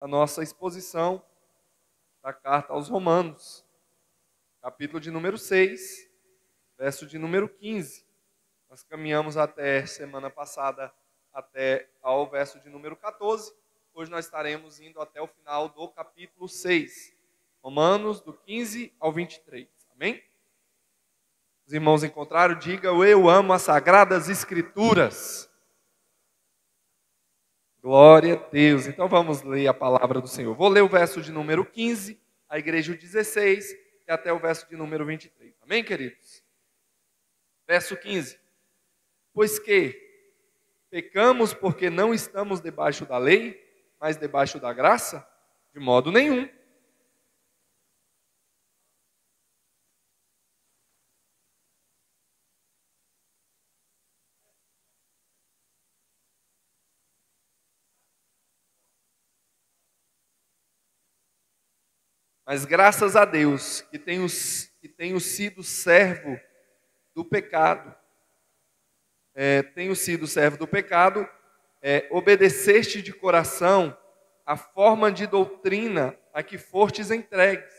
a nossa exposição da carta aos Romanos, capítulo de número 6, verso de número 15. Nós caminhamos até semana passada até ao verso de número 14. Hoje nós estaremos indo até o final do capítulo 6. Romanos, do 15 ao 23. Amém? Os irmãos encontraram? Digam: eu amo as Sagradas Escrituras. Glória a Deus. Então vamos ler a palavra do Senhor. Vou ler o verso de número 15, a igreja o 16, e até o verso de número 23. Amém, queridos? Verso 15. Pois que pecamos porque não estamos debaixo da lei, mas debaixo da graça? De modo nenhum. Mas graças a Deus que tenho sido servo do pecado. Tenho sido servo do pecado, obedeceste de coração a forma de doutrina a que fostes entregues.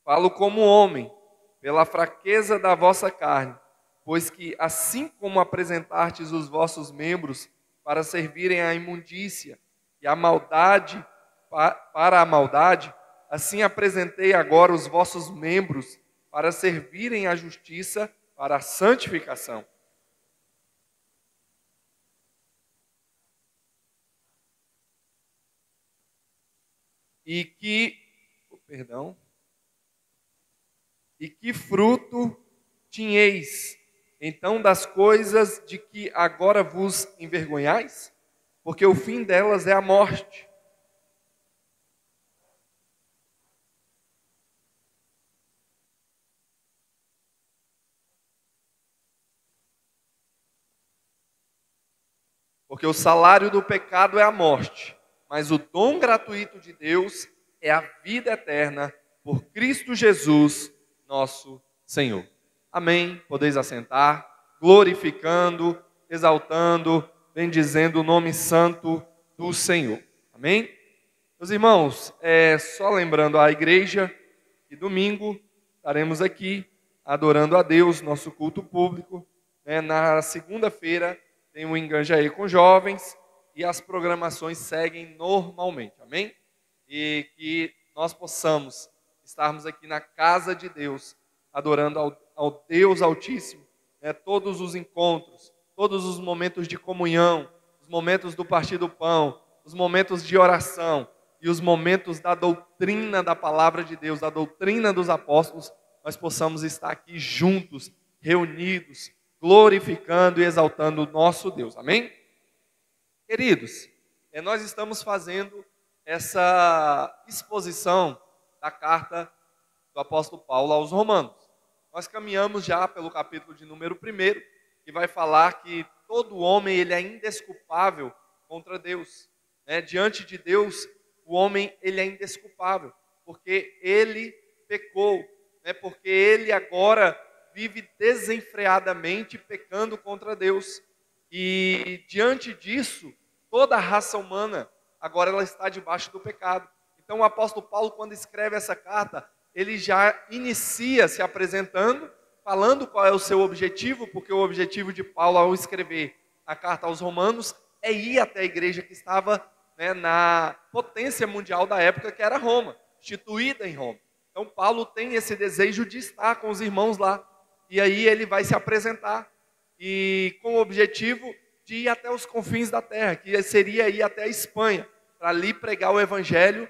Falo como homem, pela fraqueza da vossa carne, pois que assim como apresentastes os vossos membros para servirem à imundícia e à maldade, para a maldade, assim apresentei agora os vossos membros para servirem à justiça, para a santificação. E que fruto tinheis, então, das coisas de que agora vos envergonhais? Porque o fim delas é a morte. Porque o salário do pecado é a morte, mas o dom gratuito de Deus é a vida eterna por Cristo Jesus, nosso Senhor. Amém. Podeis assentar, glorificando, exaltando, bendizendo o nome santo do Senhor. Amém? Meus irmãos, só lembrando a igreja que domingo estaremos aqui adorando a Deus, nosso culto público. Na segunda-feira tem o Enganjaí com jovens e as programações seguem normalmente. Amém? E que nós possamos estarmos aqui na casa de Deus, adorando ao Deus Altíssimo, todos os encontros, todos os momentos de comunhão, os momentos do partir do pão, os momentos de oração e os momentos da doutrina da palavra de Deus, da doutrina dos apóstolos, nós possamos estar aqui juntos, reunidos, glorificando e exaltando o nosso Deus. Amém? Queridos, nós estamos fazendo essa exposição da carta do apóstolo Paulo aos Romanos. Nós caminhamos já pelo capítulo de número 1, que vai falar que todo homem ele é indesculpável contra Deus. Diante de Deus, o homem ele é indesculpável, porque ele pecou, porque ele agora vive desenfreadamente pecando contra Deus. E diante disso, toda a raça humana agora ela está debaixo do pecado. Então o apóstolo Paulo, quando escreve essa carta, ele já inicia se apresentando, falando qual é o seu objetivo, porque o objetivo de Paulo ao escrever a carta aos Romanos é ir até a igreja que estava na potência mundial da época, que era Roma, instituída em Roma. Então Paulo tem esse desejo de estar com os irmãos lá, e aí ele vai se apresentar, e com o objetivo de ir até os confins da terra, que seria ir até a Espanha, para ali pregar o evangelho,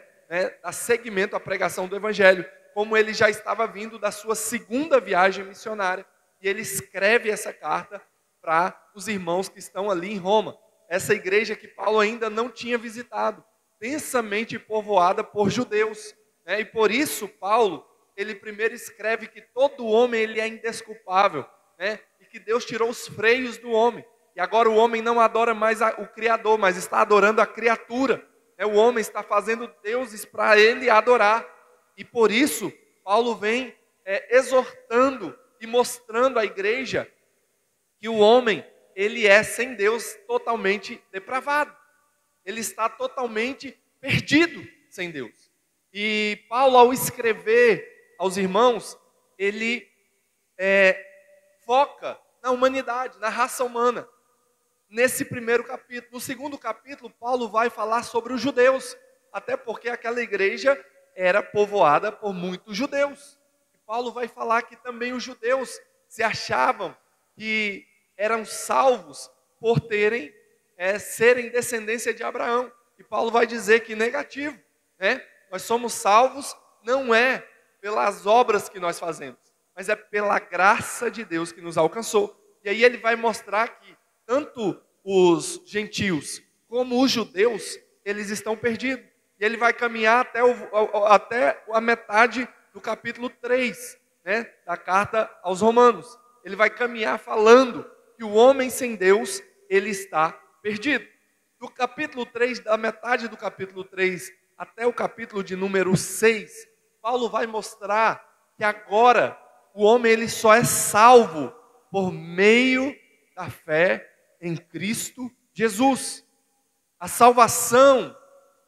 dar seguimento à pregação do evangelho, como ele já estava vindo da sua segunda viagem missionária, e ele escreve essa carta para os irmãos que estão ali em Roma, essa igreja que Paulo ainda não tinha visitado, densamente povoada por judeus, e por isso Paulo, ele primeiro escreve que todo homem ele é indesculpável, e que Deus tirou os freios do homem, e agora o homem não adora mais o Criador, mas está adorando a criatura, o homem está fazendo deuses para ele adorar. E por isso, Paulo vem exortando e mostrando à igreja que o homem, ele é sem Deus totalmente depravado. Ele está totalmente perdido sem Deus. E Paulo, ao escrever aos irmãos, ele foca na humanidade, na raça humana. Nesse primeiro capítulo. No segundo capítulo, Paulo vai falar sobre os judeus, até porque aquela igreja era povoada por muitos judeus. E Paulo vai falar que também os judeus se achavam que eram salvos por serem descendência de Abraão. E Paulo vai dizer que negativo, né? Nós somos salvos não é pelas obras que nós fazemos, mas é pela graça de Deus que nos alcançou. E aí ele vai mostrar que tanto os gentios como os judeus, eles estão perdidos. E ele vai caminhar até a metade do capítulo 3, né, da carta aos Romanos. Ele vai caminhar falando que o homem sem Deus, ele está perdido. Do capítulo 3, da metade do capítulo 3 até o capítulo de número 6, Paulo vai mostrar que agora o homem ele só é salvo por meio da fé em Cristo Jesus. A salvação,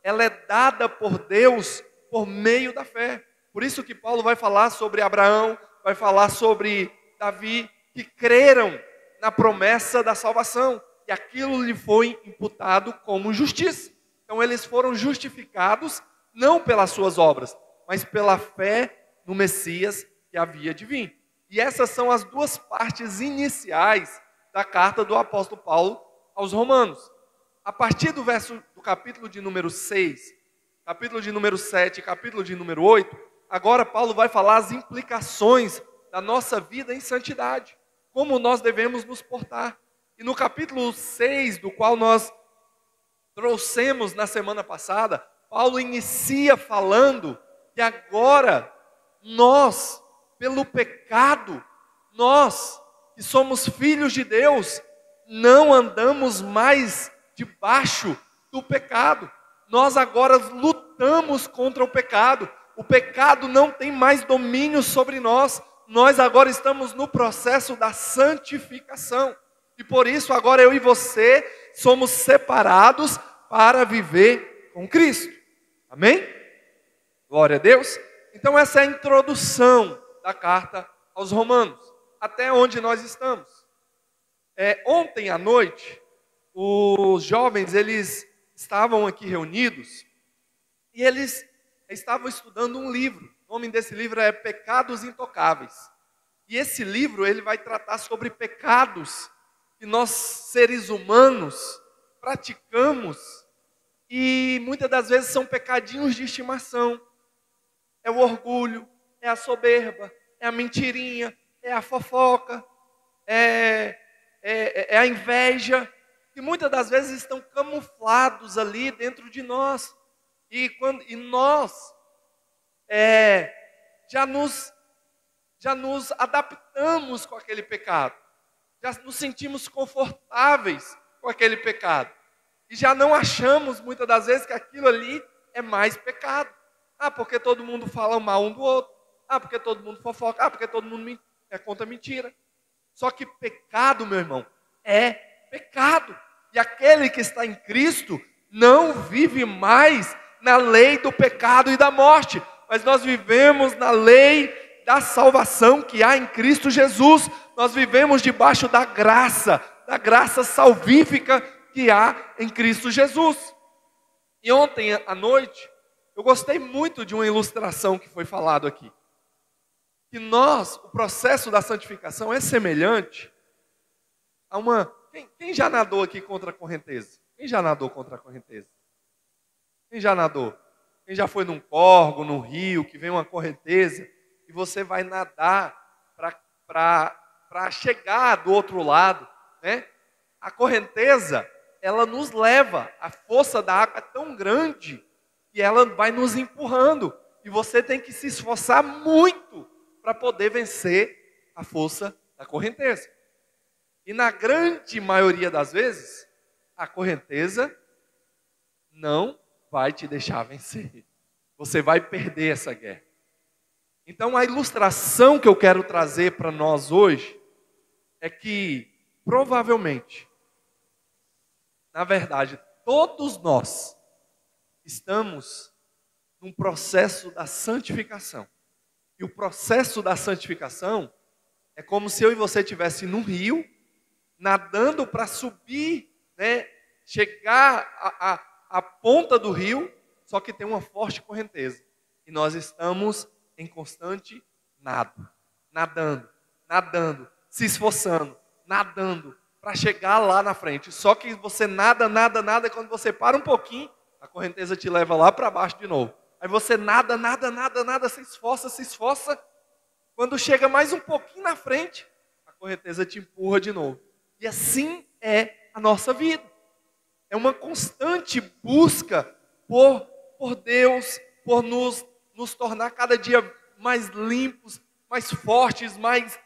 ela é dada por Deus por meio da fé. Por isso que Paulo vai falar sobre Abraão, vai falar sobre Davi, que creram na promessa da salvação, e aquilo lhe foi imputado como justiça. Então eles foram justificados não pelas suas obras, mas pela fé no Messias que havia de vir. E essas são as duas partes iniciais da carta do apóstolo Paulo aos Romanos. A partir do capítulo de número 6, capítulo de número 7, capítulo de número 8, agora Paulo vai falar as implicações da nossa vida em santidade, como nós devemos nos portar. E no capítulo 6, do qual nós trouxemos na semana passada, Paulo inicia falando que agora nós, pelo pecado, nós que somos filhos de Deus, não andamos mais debaixo do pecado. Nós agora lutamos contra o pecado. O pecado não tem mais domínio sobre nós. Nós agora estamos no processo da santificação. E por isso agora eu e você somos separados para viver com Cristo. Amém? Glória a Deus. Então essa é a introdução da carta aos Romanos. Até onde nós estamos. Ontem à noite, os jovens, eles estavam aqui reunidos e eles estavam estudando um livro. O nome desse livro é Pecados Intocáveis. E esse livro, ele vai tratar sobre pecados que nós, seres humanos, praticamos e muitas das vezes são pecadinhos de estimação. É o orgulho, é a soberba, é a mentirinha, é a fofoca, é a inveja, que muitas das vezes estão camuflados ali dentro de nós. E nós já nos adaptamos com aquele pecado, já nos sentimos confortáveis com aquele pecado, e já não achamos muitas das vezes que aquilo ali é mais pecado. Porque todo mundo fala mal um do outro, porque todo mundo fofoca, porque todo mundo conta mentira. Só que pecado, meu irmão, é pecado. E aquele que está em Cristo não vive mais na lei do pecado e da morte, mas nós vivemos na lei da salvação que há em Cristo Jesus. Nós vivemos debaixo da graça salvífica que há em Cristo Jesus. E ontem à noite, eu gostei muito de uma ilustração que foi falado aqui. Que o processo da santificação é semelhante a uma... Quem já nadou aqui contra a correnteza? Quem já nadou contra a correnteza? Quem já nadou? Quem já foi num córrego, num rio, que vem uma correnteza, e você vai nadar para chegar do outro lado, né? A correnteza, ela nos leva, a força da água é tão grande, que ela vai nos empurrando, e você tem que se esforçar muito para poder vencer a força da correnteza. E na grande maioria das vezes, a correnteza não vai te deixar vencer. Você vai perder essa guerra. Então a ilustração que eu quero trazer para nós hoje é que provavelmente, na verdade, todos nós estamos num processo da santificação. E o processo da santificação é como se eu e você estivessem num rio, nadando para subir, né, chegar à ponta do rio, só que tem uma forte correnteza. E nós estamos em constante nadando, se esforçando, nadando, para chegar lá na frente. Só que você nada, e quando você para um pouquinho, a correnteza te leva lá para baixo de novo. Aí você nada, se esforça. Quando chega mais um pouquinho na frente, a correnteza te empurra de novo. E assim é a nossa vida. É uma constante busca por Deus, por nos tornar cada dia mais limpos, mais fortes, mais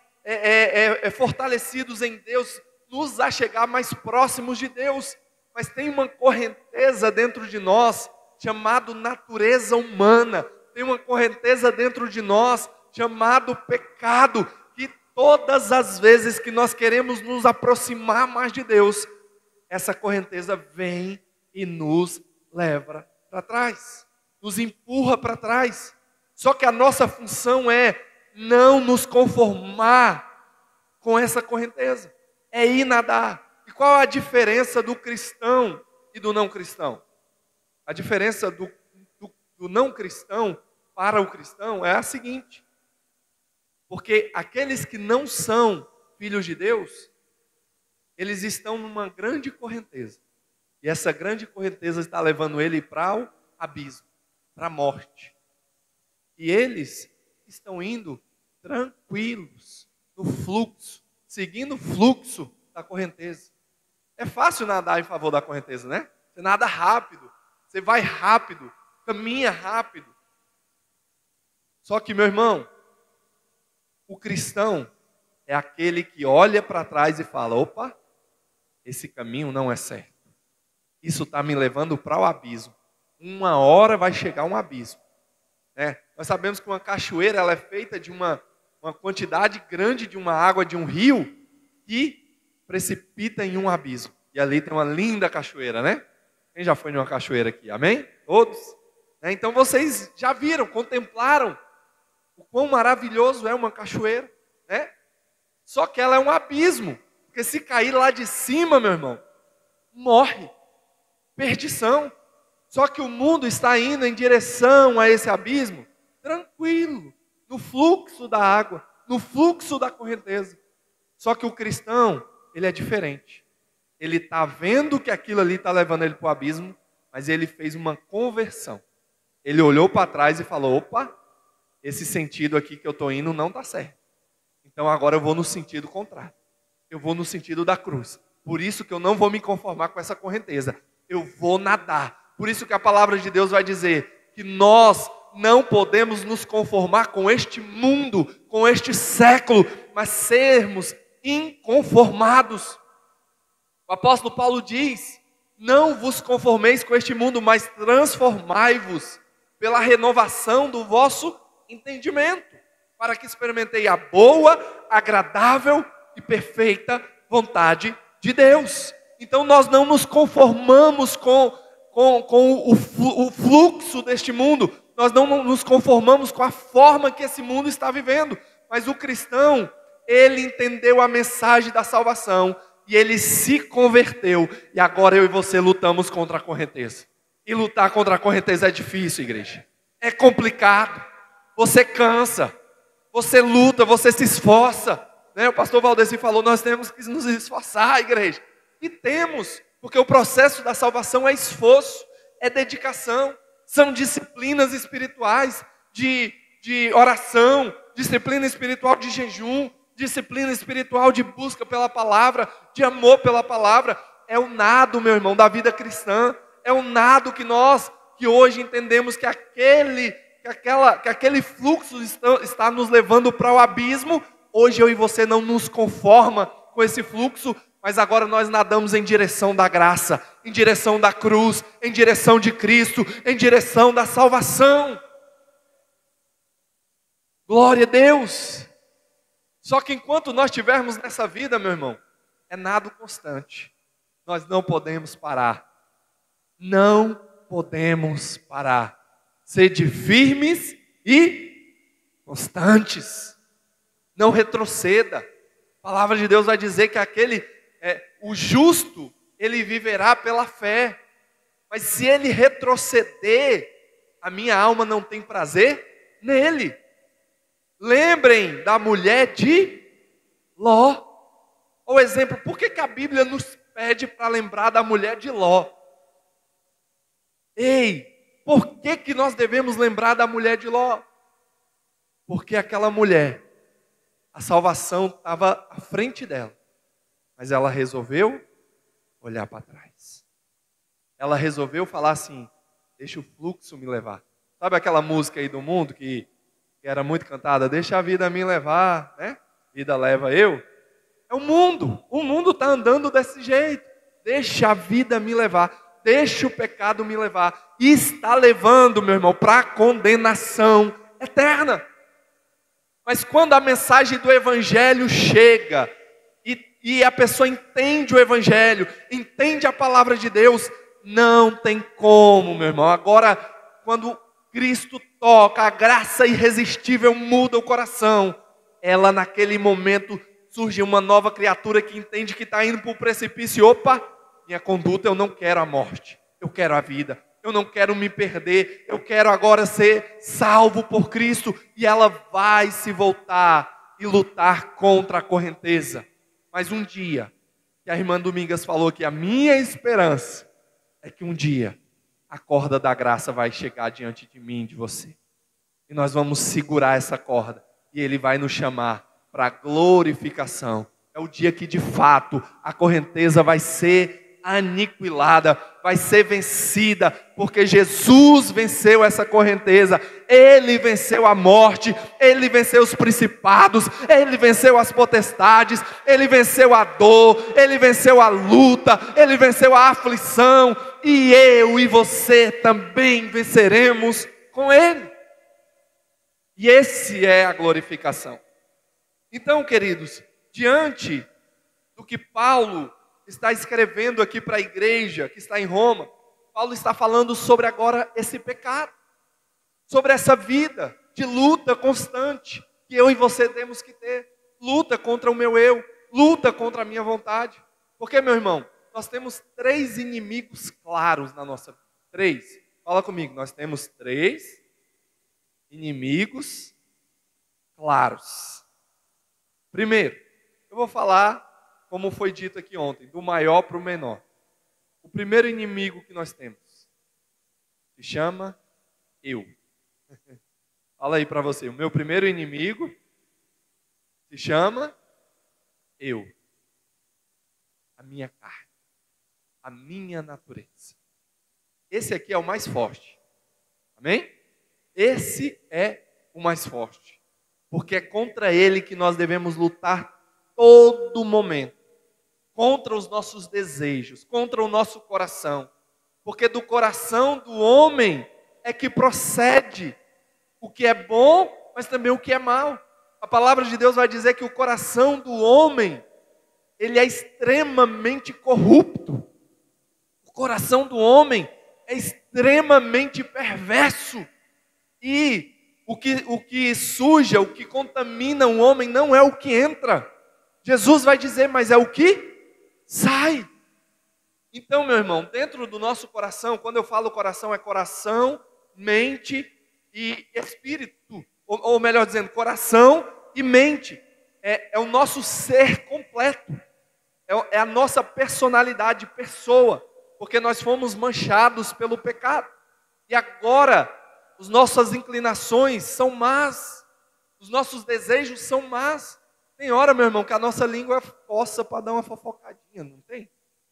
fortalecidos em Deus, nos achegar mais próximos de Deus. Mas tem uma correnteza dentro de nós, chamado natureza humana. Tem uma correnteza dentro de nós, chamado pecado, que todas as vezes que nós queremos nos aproximar mais de Deus, essa correnteza vem e nos leva para trás, nos empurra para trás. Só que a nossa função é não nos conformar com essa correnteza, é ir nadar. E qual a diferença do cristão e do não cristão? A diferença do não cristão para o cristão é a seguinte: porque aqueles que não são filhos de Deus, eles estão numa grande correnteza. E essa grande correnteza está levando ele para o abismo, para a morte. E eles estão indo tranquilos, no fluxo, seguindo o fluxo da correnteza. É fácil nadar em favor da correnteza, né? Você nada rápido, você vai rápido, caminha rápido. Só que, meu irmão, o cristão é aquele que olha para trás e fala: opa, esse caminho não é certo. Isso está me levando para o abismo. Uma hora vai chegar um abismo. Nós sabemos que uma cachoeira ela é feita de uma quantidade grande de uma água de um rio que precipita em um abismo. E ali tem uma linda cachoeira, né? Quem já foi numa cachoeira aqui? Amém? Todos? Então vocês já viram, contemplaram o quão maravilhoso é uma cachoeira, né? Só que ela é um abismo. Porque se cair lá de cima, meu irmão, morre. Perdição. Só que o mundo está indo em direção a esse abismo, tranquilo, no fluxo da água, no fluxo da correnteza. Só que o cristão, ele é diferente. Ele está vendo que aquilo ali está levando ele para o abismo, mas ele fez uma conversão. Ele olhou para trás e falou: opa, esse sentido aqui que eu estou indo não está certo. Então agora eu vou no sentido contrário. Eu vou no sentido da cruz. Por isso que eu não vou me conformar com essa correnteza. Eu vou nadar. Por isso que a palavra de Deus vai dizer que nós não podemos nos conformar com este mundo, com este século, mas sermos inconformados. O apóstolo Paulo diz: não vos conformeis com este mundo, mas transformai-vos pela renovação do vosso entendimento, para que experimentei a boa, agradável e perfeita vontade de Deus. Então nós não nos conformamos com o fluxo deste mundo, nós não nos conformamos com a forma que esse mundo está vivendo, mas o cristão, ele entendeu a mensagem da salvação, e ele se converteu, e agora eu e você lutamos contra a correnteza. E lutar contra a correnteza é difícil, igreja. É complicado. Você cansa, você luta, você se esforça. O pastor Valdeci falou: nós temos que nos esforçar, igreja. E temos, porque o processo da salvação é esforço, é dedicação. São disciplinas espirituais de oração, disciplina espiritual de jejum, disciplina espiritual de busca pela palavra, de amor pela palavra. É o nado, meu irmão, da vida cristã. É o nado que hoje entendemos que aquele fluxo está nos levando para o abismo. Hoje eu e você não nos conforma com esse fluxo, mas agora nós nadamos em direção da graça, em direção da cruz, em direção de Cristo, em direção da salvação. Glória a Deus! Só que enquanto nós estivermos nessa vida, meu irmão, é nado constante. Nós não podemos parar. Não podemos parar. Sede firmes e constantes. Não retroceda. A palavra de Deus vai dizer que o justo, ele viverá pela fé. Mas se ele retroceder, a minha alma não tem prazer nele. Lembrem da mulher de Ló. O exemplo, por que a Bíblia nos pede para lembrar da mulher de Ló? Ei, por que nós devemos lembrar da mulher de Ló? Porque aquela mulher, a salvação estava à frente dela, mas ela resolveu olhar para trás. Ela resolveu falar assim: deixa o fluxo me levar. Sabe aquela música aí do mundo que era muito cantada? Deixa a vida me levar, né? Vida leva eu. É o mundo está andando desse jeito. Deixa a vida me levar. Deixa o pecado me levar. E está levando, meu irmão, para a condenação eterna. Mas quando a mensagem do Evangelho chega e a pessoa entende o Evangelho, entende a palavra de Deus, não tem como, meu irmão. Agora, quando Cristo toca, a graça irresistível muda o coração. Ela, naquele momento, surge uma nova criatura que entende que está indo para o precipício. Opa, minha conduta, eu não quero a morte, eu quero a vida. Eu não quero me perder, eu quero agora ser salvo por Cristo. E ela vai se voltar e lutar contra a correnteza. Mas um dia, que a irmã Domingas falou que a minha esperança é que um dia a corda da graça vai chegar diante de mim e de você. E nós vamos segurar essa corda. E Ele vai nos chamar para a glorificação. É o dia que de fato a correnteza vai ser aniquilada, vai ser vencida, porque Jesus venceu essa correnteza. Ele venceu a morte, Ele venceu os principados, Ele venceu as potestades, Ele venceu a dor, Ele venceu a luta, Ele venceu a aflição, e eu e você também venceremos com Ele. E esse é a glorificação. Então, queridos, diante do que Paulo está escrevendo aqui para a igreja que está em Roma, Paulo está falando sobre agora esse pecado, sobre essa vida de luta constante que eu e você temos que ter. Luta contra o meu eu, luta contra a minha vontade. Porque, meu irmão, nós temos 3 inimigos claros na nossa vida. 3. Fala comigo, nós temos 3 inimigos claros. Primeiro, eu vou falar, como foi dito aqui ontem, do maior para o menor. O primeiro inimigo que nós temos se chama eu. Fala aí para você, o meu primeiro inimigo se chama eu. A minha carne, a minha natureza. Esse aqui é o mais forte. Amém? Esse é o mais forte. Porque é contra ele que nós devemos lutar todo momento. Contra os nossos desejos, contra o nosso coração. Porque do coração do homem é que procede o que é bom, mas também o que é mal. A palavra de Deus vai dizer que o coração do homem, ele é extremamente corrupto. O coração do homem é extremamente perverso. E o que suja, o que contamina o homem não é o que entra. Jesus vai dizer, mas é o que sai. Então, meu irmão, dentro do nosso coração, quando eu falo coração, é coração, mente e espírito. Ou melhor dizendo, coração e mente. É o nosso ser completo. É a nossa personalidade, pessoa. Porque nós fomos manchados pelo pecado. E agora, as nossas inclinações são más. Os nossos desejos são más. Tem hora, meu irmão, que a nossa língua força para dar uma fofocadinha, não tem?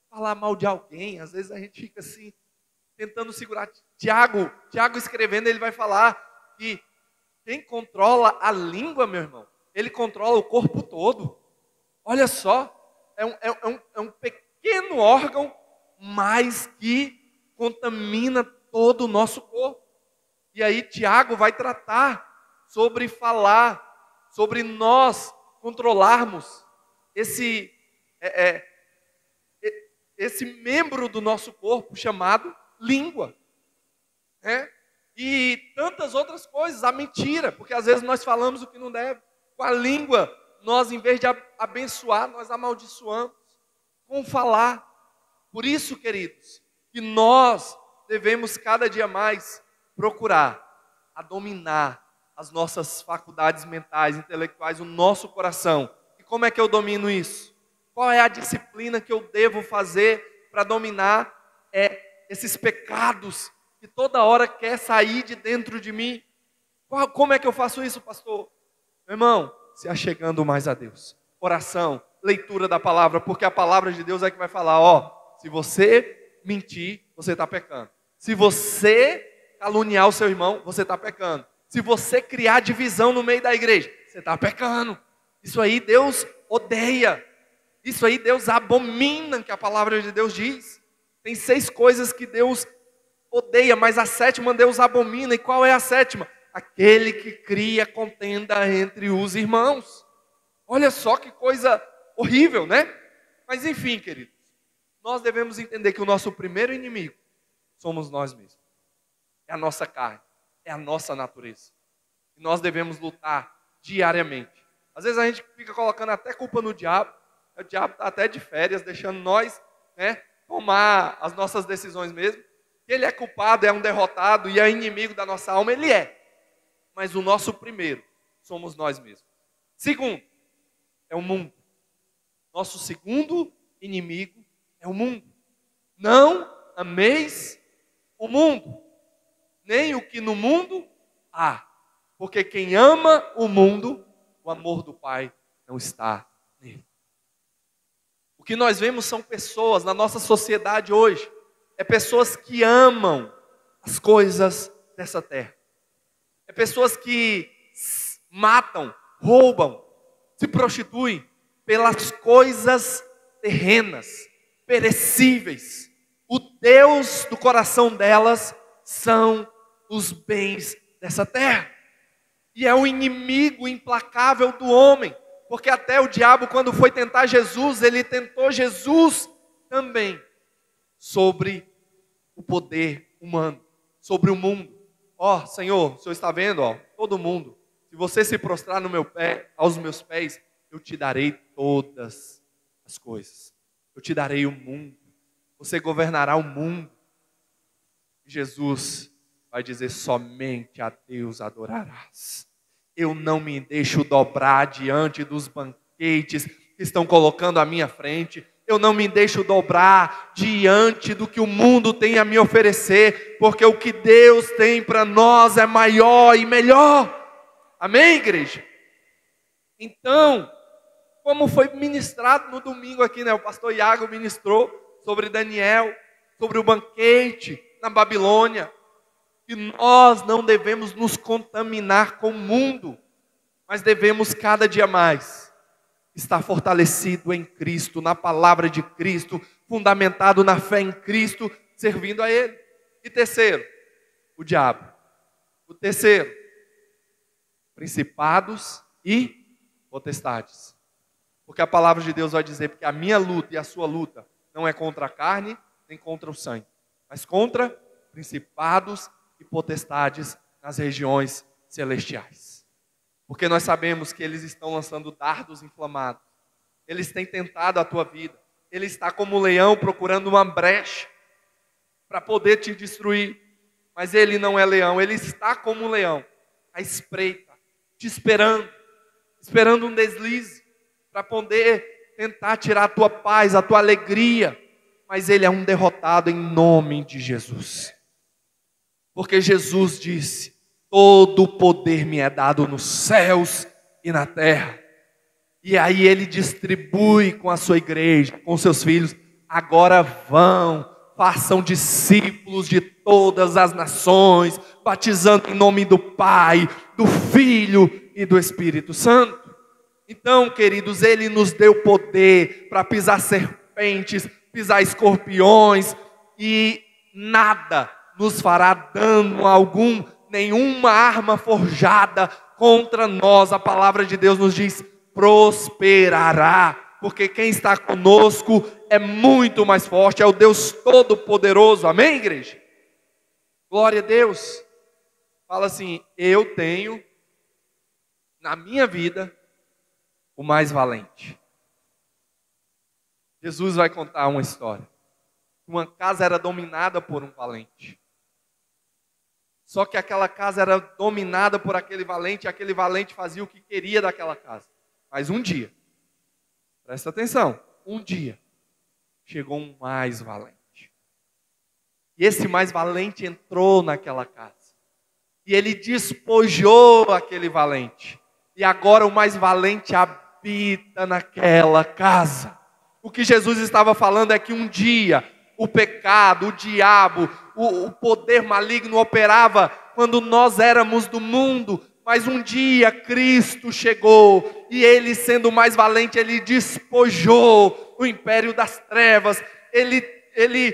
Falar mal de alguém, às vezes a gente fica assim, tentando segurar. Tiago escrevendo, ele vai falar que quem controla a língua, meu irmão, ele controla o corpo todo. Olha só, é um pequeno órgão, mas que contamina todo o nosso corpo. E aí Tiago vai tratar sobre falar, sobre nós controlarmos é, esse membro do nosso corpo chamado língua, né? E tantas outras coisas, a mentira, porque às vezes nós falamos o que não deve. Com a língua, nós em vez de abençoar, nós amaldiçoamos. Com falar. Por isso, queridos, que nós devemos cada dia mais procurar a dominar as nossas faculdades mentais, intelectuais, o nosso coração. E como é que eu domino isso? Qual é a disciplina que eu devo fazer para dominar esses pecados que toda hora quer sair de dentro de mim? Como é que eu faço isso, pastor? Meu irmão, se achegando mais a Deus. Oração, leitura da palavra, porque a palavra de Deus é que vai falar, se você mentir, você está pecando. Se você caluniar o seu irmão, você está pecando. Se você criar divisão no meio da igreja, você está pecando. Isso aí Deus odeia. Isso aí Deus abomina, que a palavra de Deus diz. Tem 6 coisas que Deus odeia, mas a 7ª Deus abomina. E qual é a 7ª? Aquele que cria contenda entre os irmãos. Olha só que coisa horrível, né? Mas enfim, queridos, nós devemos entender que o nosso primeiro inimigo somos nós mesmos. É a nossa carne, é a nossa natureza. E nós devemos lutar diariamente. Às vezes a gente fica colocando até culpa no diabo. O diabo está até de férias, deixando nós, tomar as nossas decisões mesmo. Ele é culpado, é um derrotado e é inimigo da nossa alma, ele é. Mas o nosso primeiro somos nós mesmos. Segundo, é o mundo. Nosso segundo inimigo é o mundo. Não ameis o mundo, nem o que no mundo há. Porque quem ama o mundo, o amor do Pai não está nele. O que nós vemos são pessoas na nossa sociedade hoje, pessoas que amam as coisas dessa terra. Pessoas que matam, roubam, se prostituem pelas coisas terrenas, perecíveis. O Deus do coração delas são os bens dessa terra. E é o inimigo implacável do homem. Porque até o diabo, quando foi tentar Jesus, ele tentou Jesus também sobre o poder humano, sobre o mundo. Senhor, o Senhor está vendo, todo mundo. Se você se prostrar no meu pé, aos meus pés, eu te darei todas as coisas. Eu te darei o mundo. Você governará o mundo. E Jesus vai dizer, somente a Deus adorarás. Eu não me deixo dobrar diante dos banquetes que estão colocando à minha frente. Eu não me deixo dobrar diante do que o mundo tem a me oferecer, porque o que Deus tem para nós é maior e melhor. Amém, igreja? Então, como foi ministrado no domingo aqui, o pastor Iago ministrou sobre Daniel, sobre o banquete na Babilônia, que nós não devemos nos contaminar com o mundo, mas devemos cada dia mais estar fortalecido em Cristo, na palavra de Cristo, fundamentado na fé em Cristo, servindo a Ele. E terceiro, o diabo. O terceiro, principados e potestades. Porque a palavra de Deus vai dizer, porque a minha luta e a sua luta não é contra a carne, nem contra o sangue, mas contra principados e potestades nas regiões celestiais. Porque nós sabemos que eles estão lançando dardos inflamados. Eles têm tentado a tua vida. Ele está como um leão procurando uma brecha para poder te destruir. Mas ele não é leão, ele está como um leão, à espreita, te esperando um deslize, para poder tentar tirar a tua paz, a tua alegria. Mas ele é um derrotado em nome de Jesus. Porque Jesus disse, todo o poder me é dado nos céus e na terra. E aí ele distribui com a sua igreja, com seus filhos. Agora vão, façam discípulos de todas as nações, batizando em nome do Pai, do Filho e do Espírito Santo. Então, queridos, ele nos deu poder para pisar serpentes, pisar escorpiões, e nada nos fará dano algum, nenhuma arma forjada contra nós, a palavra de Deus nos diz, prosperará. porque quem está conosco é muito mais forte, é o Deus Todo-Poderoso. Amém, igreja? Glória a Deus. Fala assim: eu tenho na minha vida o mais valente. Jesus vai contar uma história. Uma casa era dominada por um valente. Só que aquela casa era dominada por aquele valente, e aquele valente fazia o que queria daquela casa. Mas um dia, presta atenção, um dia, chegou um mais valente. E esse mais valente entrou naquela casa. E ele despojou aquele valente. E agora o mais valente habita naquela casa. O que Jesus estava falando é que um dia o pecado, o diabo, o poder maligno operava quando nós éramos do mundo. Mas um dia Cristo chegou e ele, sendo mais valente, ele despojou o império das trevas. Ele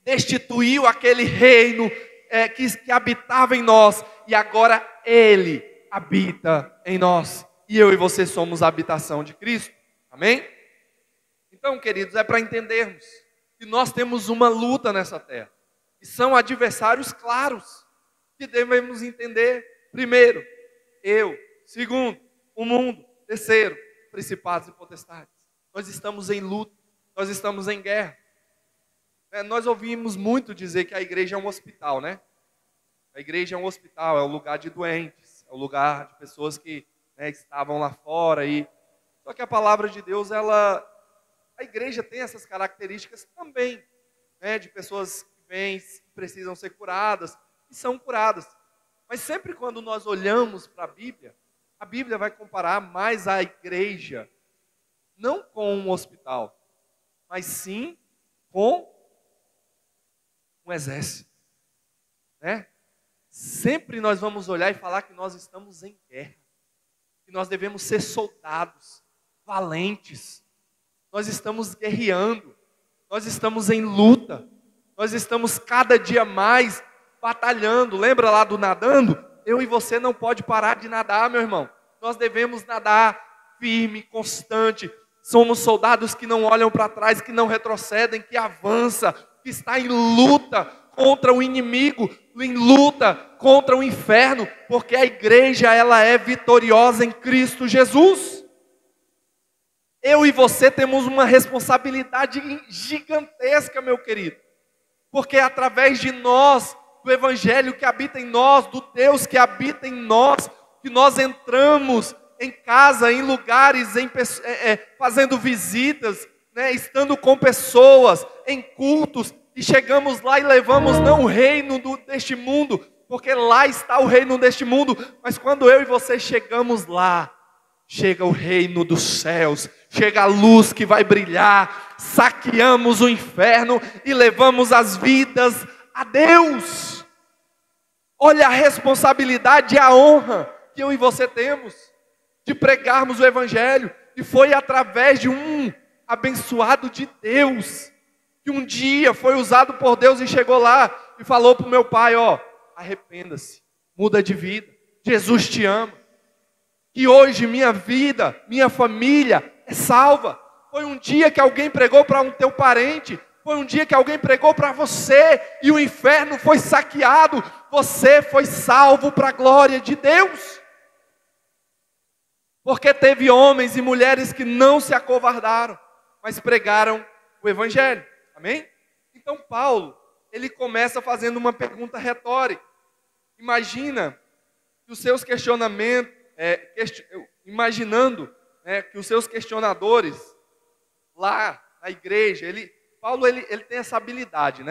destituiu aquele reino que habitava em nós, e agora ele habita em nós, e eu e você somos a habitação de Cristo. Amém? Então, queridos, é para entendermos que nós temos uma luta nessa terra, e são adversários claros, que devemos entender. Primeiro, eu. Segundo, o mundo. Terceiro, principados e potestades. Nós estamos em luta, nós estamos em guerra. Nós ouvimos muito dizer que a igreja é um hospital, né? A igreja é um hospital, é um lugar de doentes, é um lugar de pessoas que estavam lá fora. Só que a palavra de Deus, a igreja tem essas características também, de pessoas que vêm, precisam ser curadas e são curadas. Mas sempre quando nós olhamos para a Bíblia vai comparar mais a igreja, não com um hospital, mas sim com um exército, Sempre nós vamos olhar e falar que nós estamos em guerra, que nós devemos ser soldados, valentes. Nós estamos guerreando, nós estamos em luta, nós estamos cada dia mais batalhando. Lembra lá do nadando? Eu e você não pode parar de nadar, meu irmão. Nós devemos nadar firme, constante. Somos soldados que não olham para trás, que não retrocedem, que avançam, que está em luta contra o inimigo, em luta contra o inferno, porque a igreja, ela é vitoriosa em Cristo Jesus. Eu e você temos uma responsabilidade gigantesca, meu querido, porque é através de nós, do evangelho que habita em nós, do Deus que habita em nós, que nós entramos em casa, em lugares, fazendo visitas, estando com pessoas, em cultos, e chegamos lá e levamos não o reino deste mundo, porque lá está o reino deste mundo, mas quando eu e você chegamos lá, chega o reino dos céus, chega a luz que vai brilhar, saqueamos o inferno e levamos as vidas a Deus. Olha a responsabilidade e a honra que eu e você temos de pregarmos o evangelho, e foi através de um abençoado de Deus, que um dia foi usado por Deus e chegou lá e falou para o meu pai: arrependa-se, muda de vida, Jesus te ama. E hoje minha vida, minha família é salva. Foi um dia que alguém pregou para um teu parente, foi um dia que alguém pregou para você, e o inferno foi saqueado, você foi salvo para a glória de Deus. Porque teve homens e mulheres que não se acovardaram, mas pregaram o evangelho. Amém? Então Paulo, ele começa fazendo uma pergunta retórica. Imagina que os seus questionamentos, imaginando que os seus questionadores lá na igreja, Paulo ele tem essa habilidade,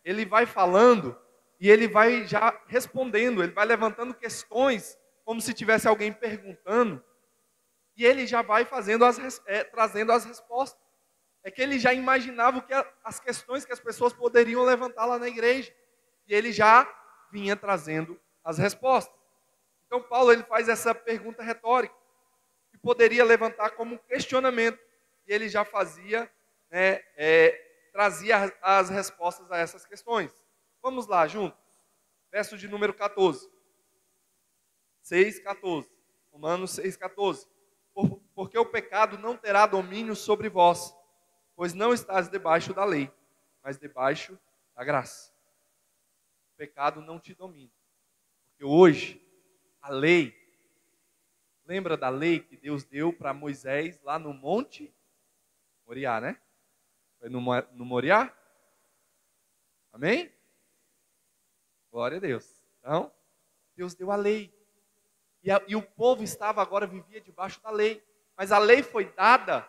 Ele vai falando e ele vai já respondendo, ele vai levantando questões como se tivesse alguém perguntando, e ele já vai trazendo as respostas. É que ele já imaginava as questões que as pessoas poderiam levantar lá na igreja, e ele já vinha trazendo as respostas. Então Paulo, ele faz essa pergunta retórica, que poderia levantar como um questionamento, e ele já fazia, trazia as respostas a essas questões. Vamos lá juntos, verso de número 14, 6,14, Romanos 6,14. porque o pecado não terá domínio sobre vós, pois não estás debaixo da lei, mas debaixo da graça. O pecado não te domina. Porque hoje, a lei, lembra da lei que Deus deu para Moisés lá no Monte Moriá, né? Foi no Moriá? Amém? Glória a Deus. Então, Deus deu a lei. E o povo vivia debaixo da lei. Mas a lei foi dada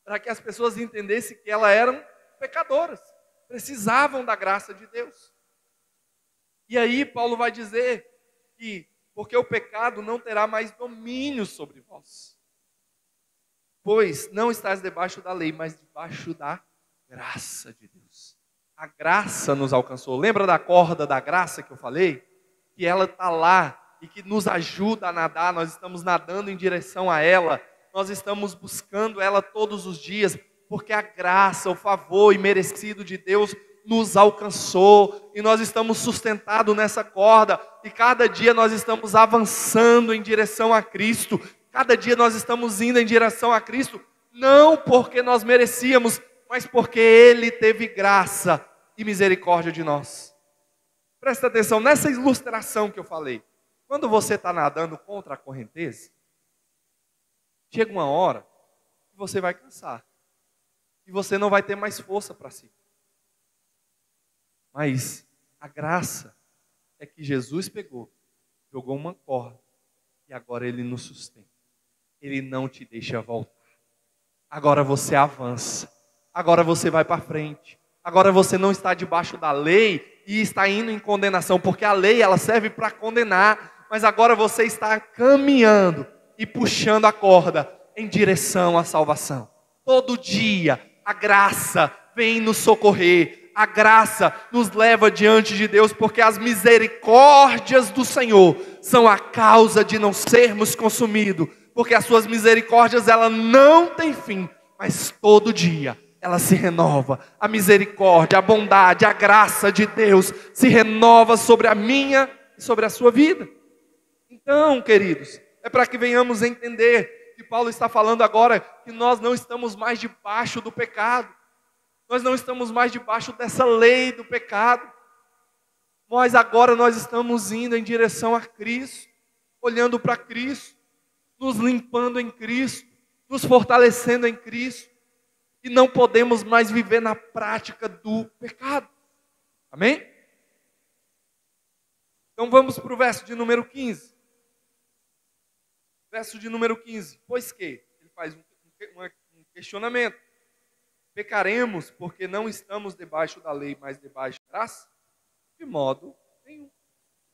para que as pessoas entendessem que elas eram pecadoras. Precisavam da graça de Deus. E aí Paulo vai dizer que, porque o pecado não terá mais domínio sobre vós. Pois não estás debaixo da lei, mas debaixo da graça de Deus. A graça nos alcançou. Lembra da corda da graça que eu falei? Que ela está lá e que nos ajuda a nadar. Nós estamos nadando em direção a ela. Nós estamos buscando ela todos os dias. Porque a graça, o favor imerecido de Deus nos alcançou. E nós estamos sustentados nessa corda. E cada dia nós estamos avançando em direção a Cristo. Cada dia nós estamos indo em direção a Cristo. Não porque nós merecíamos, mas porque Ele teve graça e misericórdia de nós. Presta atenção nessa ilustração que eu falei. Quando você está nadando contra a correnteza, chega uma hora que você vai cansar. E você não vai ter mais força para si. Mas a graça é que Jesus pegou, jogou uma corda e agora Ele nos sustenta. Ele não te deixa voltar. Agora você avança. Agora você vai para frente. Agora você não está debaixo da lei e está indo em condenação, porque a lei ela serve para condenar, mas agora você está caminhando e puxando a corda em direção à salvação. Todo dia a graça vem nos socorrer, a graça nos leva diante de Deus, porque as misericórdias do Senhor são a causa de não sermos consumidos, porque as suas misericórdias ela não têm fim, mas todo dia ela se renova. A misericórdia, a bondade, a graça de Deus se renova sobre a minha e sobre a sua vida. Então, queridos, é para que venhamos a entender que Paulo está falando agora que nós não estamos mais debaixo do pecado. Nós não estamos mais debaixo dessa lei do pecado. Mas agora nós estamos indo em direção a Cristo, olhando para Cristo, nos limpando em Cristo, nos fortalecendo em Cristo. E não podemos mais viver na prática do pecado. Amém? Então vamos para o verso de número 15. Verso de número 15. Pois que? Ele faz um questionamento. Pecaremos porque não estamos debaixo da lei, mas debaixo da graça? De modo nenhum.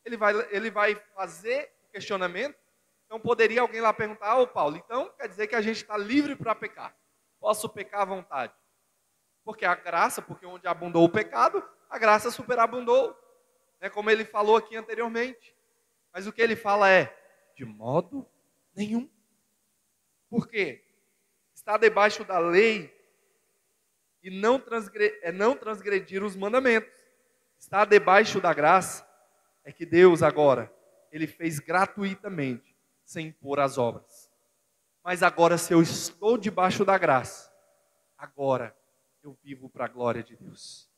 Ele vai fazer o questionamento. Então poderia alguém lá perguntar, ô Paulo, então quer dizer que a gente está livre para pecar. Posso pecar à vontade. Porque a graça, porque onde abundou o pecado, a graça superabundou. É como ele falou aqui anteriormente. Mas o que ele fala é, de modo nenhum. Por quê? Está debaixo da lei e não transgredir os mandamentos. Está debaixo da graça é que Deus agora, Ele fez gratuitamente, sem impor as obras. Mas agora, se eu estou debaixo da graça, agora eu vivo para a glória de Deus.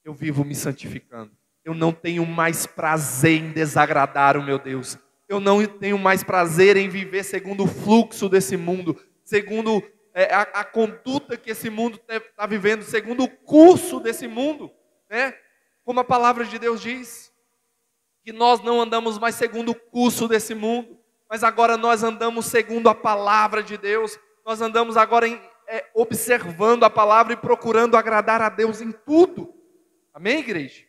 Eu vivo me santificando. Eu não tenho mais prazer em desagradar o meu Deus. Eu não tenho mais prazer em viver segundo o fluxo desse mundo, segundo a conduta que esse mundo está vivendo, segundo o curso desse mundo, né? Como a palavra de Deus diz, que nós não andamos mais segundo o curso desse mundo, mas agora nós andamos segundo a palavra de Deus. Nós andamos agora observando a palavra e procurando agradar a Deus em tudo. Amém, igreja?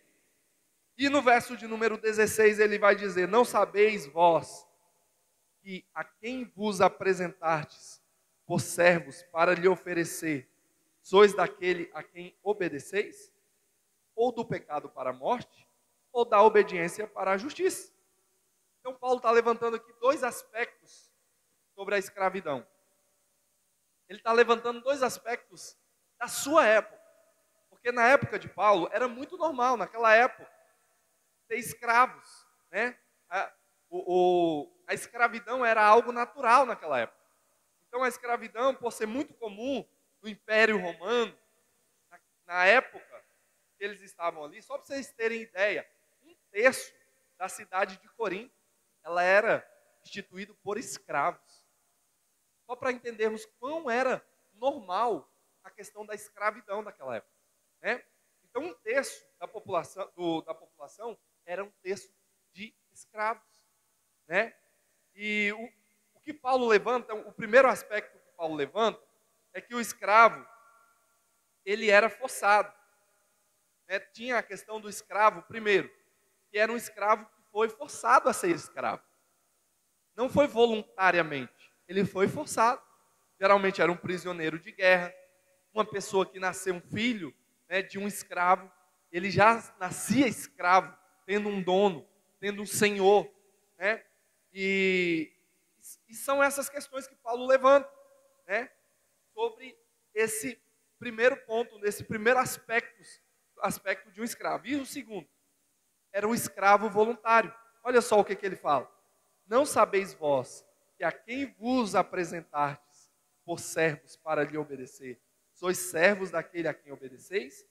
E no verso de número 16 ele vai dizer, não sabeis vós que a quem vos apresentastes por servos para lhe oferecer, sois daquele a quem obedeceis? Ou do pecado para a morte, ou da obediência para a justiça? Então Paulo está levantando aqui dois aspectos sobre a escravidão. Ele está levantando dois aspectos da sua época. Porque na época de Paulo era muito normal, naquela época, ter escravos, né? A escravidão era algo natural naquela época. Então a escravidão, por ser muito comum no Império Romano, na época que eles estavam ali, só para vocês terem ideia, um terço da cidade de Corinto, ela era instituída por escravos. Só para entendermos quão era normal a questão da escravidão naquela época, né? Então um terço da população era um terço de escravos, né? E o que Paulo levanta, o primeiro aspecto que Paulo levanta, é que o escravo, ele era forçado, né? Tinha a questão do escravo, primeiro, que era um escravo que foi forçado a ser escravo. Não foi voluntariamente, ele foi forçado. Geralmente era um prisioneiro de guerra, uma pessoa que nasceu um filho, né, de um escravo, ele já nascia escravo, tendo um dono, tendo um senhor, né? E são essas questões que Paulo levanta, né, sobre esse primeiro ponto, nesse primeiro aspecto de um escravo. E o segundo, era um escravo voluntário. Olha só o que ele fala. Não sabeis vós que a quem vos apresentardes por servos para lhe obedecer, sois servos daquele a quem obedeceis,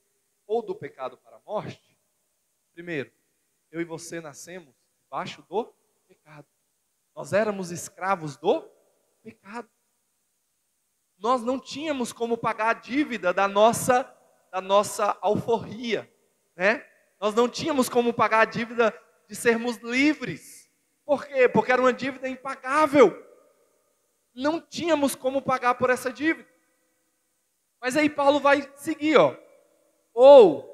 ou do pecado para a morte? Primeiro, eu e você nascemos debaixo do pecado. Nós éramos escravos do pecado. Nós não tínhamos como pagar a dívida da nossa alforria, né? Nós não tínhamos como pagar a dívida de sermos livres. Por quê? Porque era uma dívida impagável. Não tínhamos como pagar por essa dívida. Mas aí Paulo vai seguir, ó. Ou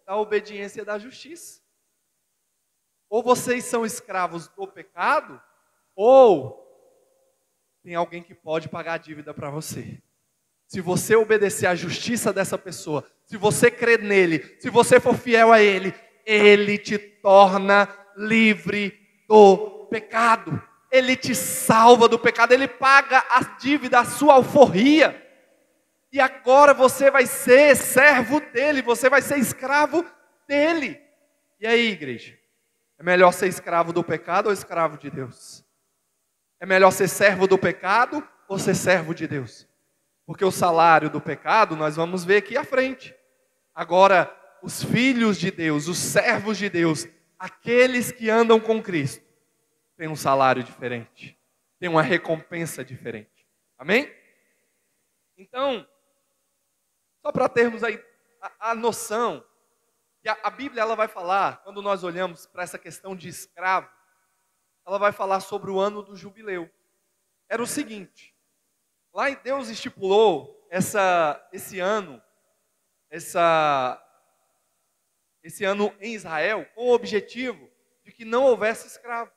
da obediência da justiça. Ou vocês são escravos do pecado, ou tem alguém que pode pagar a dívida para você. Se você obedecer à justiça dessa pessoa, se você crer nele, se você for fiel a ele, ele te torna livre do pecado. Ele te salva do pecado, ele paga a dívida, a sua alforria. E agora você vai ser servo dele, você vai ser escravo dele. E aí, igreja? É melhor ser escravo do pecado ou escravo de Deus? É melhor ser servo do pecado ou ser servo de Deus? Porque o salário do pecado nós vamos ver aqui à frente. Agora, os filhos de Deus, os servos de Deus, aqueles que andam com Cristo, têm um salário diferente, têm uma recompensa diferente. Amém? Então, só para termos aí a noção, que a Bíblia ela vai falar, quando nós olhamos para essa questão de escravo, ela vai falar sobre o ano do jubileu. Era o seguinte, lá Deus estipulou esse ano em Israel com o objetivo de que não houvesse escravo.